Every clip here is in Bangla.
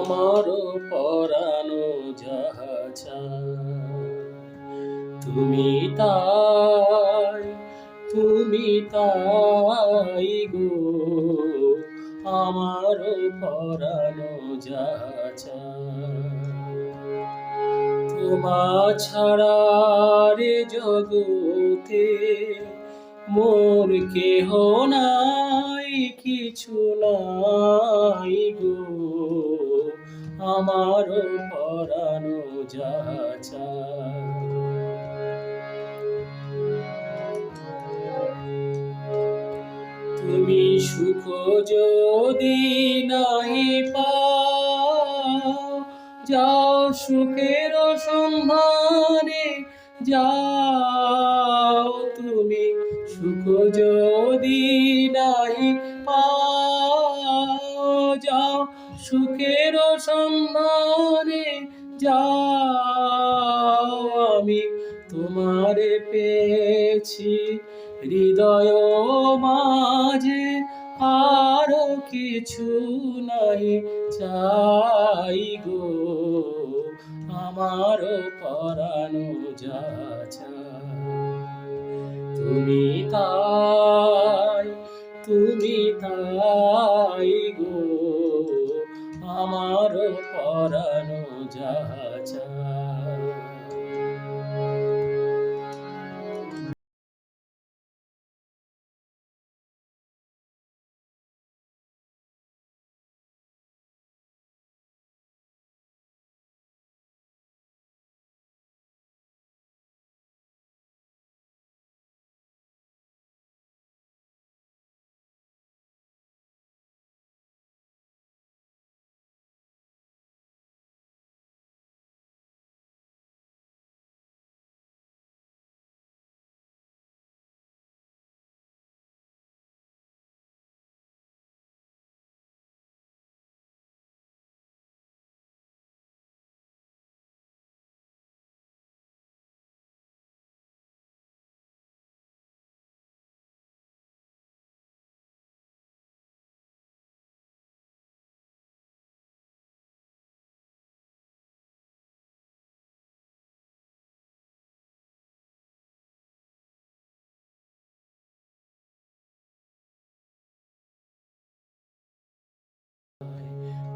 আমার পরানো যাহা চায় তুমি তাই, তুমি তাই গো, আমার পরানো যাহা চায়। তোমা ছাড়া রে জগতে মোর কেহ নাই, কিছু নাই গো, আমার পরানো যাহা চায়। তুমি সুখ যদি নাহি পাও, যাও সুখের সন্ধানে যাও। তুমি সুখ যদি নাহি পাও, যাও সুখের সন্ধানে যাও। আমি তোমারে পেয়েছি হৃদয় মাঝে, আর কিছু নাই চাই গো, আমার পরানো যাহা চায়। তুমি তাই, তুমি তাই গো, আমার পরানো যাহা চায়।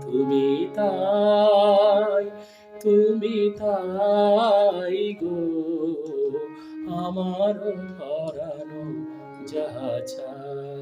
তুমি তাই, তুমি তাই গো, আমার পরানো যাহা চায়।